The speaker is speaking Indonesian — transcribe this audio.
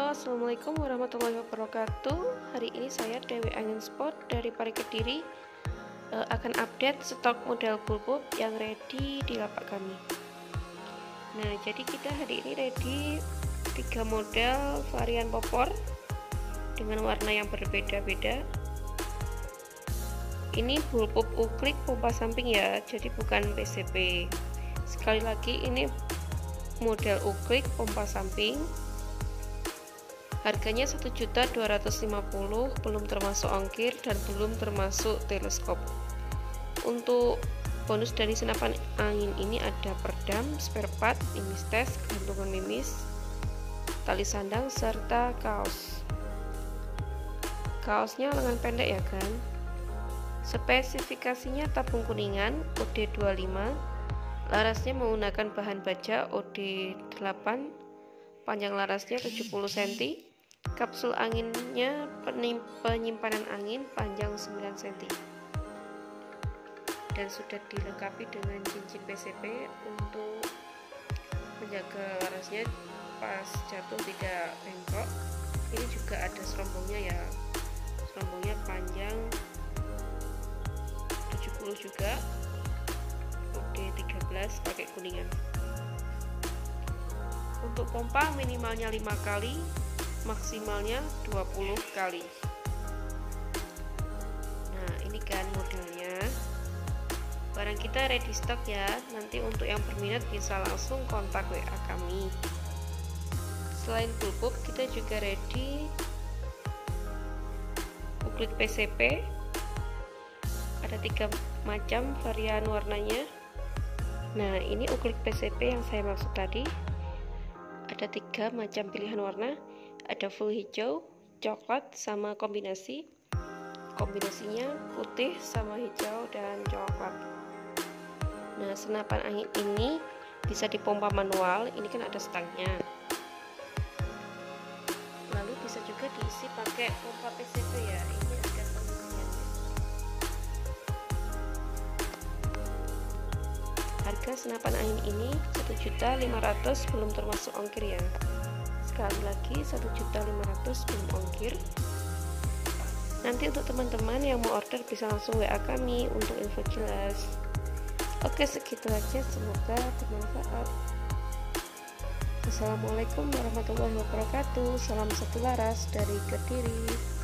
Halo, assalamualaikum warahmatullahi wabarakatuh. Hari ini saya Dewi Angin Sport dari Pari Kediri akan update stok model pulpup yang ready di lapak kami. Nah, jadi kita hari ini ready 3 model varian popor dengan warna yang berbeda-beda. Ini pulpup uklik pompa samping ya, jadi bukan PCP. Sekali lagi, ini model uklik pompa samping. Harganya 1.250.000, belum termasuk ongkir dan belum termasuk teleskop. Untuk bonus dari senapan angin ini ada peredam, spare part, mimis tes, gantungan mimis, tali sandang, serta kaos. Kaosnya lengan pendek ya kan. Spesifikasinya tabung kuningan OD25, larasnya menggunakan bahan baja OD8, panjang larasnya 70 cm, kapsul anginnya penyimpanan angin panjang 9 cm, dan sudah dilengkapi dengan cincin PCP untuk menjaga larasnya pas jatuh tidak bengkok. Ini juga ada serombongnya ya, serombongnya panjang 70 juga, OD13 pakai kuningan. Untuk pompa minimalnya 5 kali, maksimalnya 20 kali. Nah, ini kan modelnya. Barang kita ready stock ya. Nanti untuk yang berminat bisa langsung kontak WA kami. Selain pulpup, kita juga ready uklik PCP. Ada 3 macam varian warnanya. Nah, ini uklik PCP yang saya maksud tadi. Ada 3 macam pilihan warna, ada full hijau, coklat, sama kombinasi. Kombinasinya putih sama hijau dan coklat. Nah, senapan angin ini bisa dipompa manual, ini kan ada stangnya. Lalu bisa juga diisi pakai pompa PCP ya, ini ada pengisiannya. Harga senapan angin ini 1.500.000 belum termasuk ongkir ya. Sekali lagi 1.500.000 belum ongkir. Nanti untuk teman-teman yang mau order bisa langsung WA kami untuk info jelas. Oke, segitu aja, semoga bermanfaat. Assalamualaikum warahmatullahi wabarakatuh. Salam satu laras dari Kediri.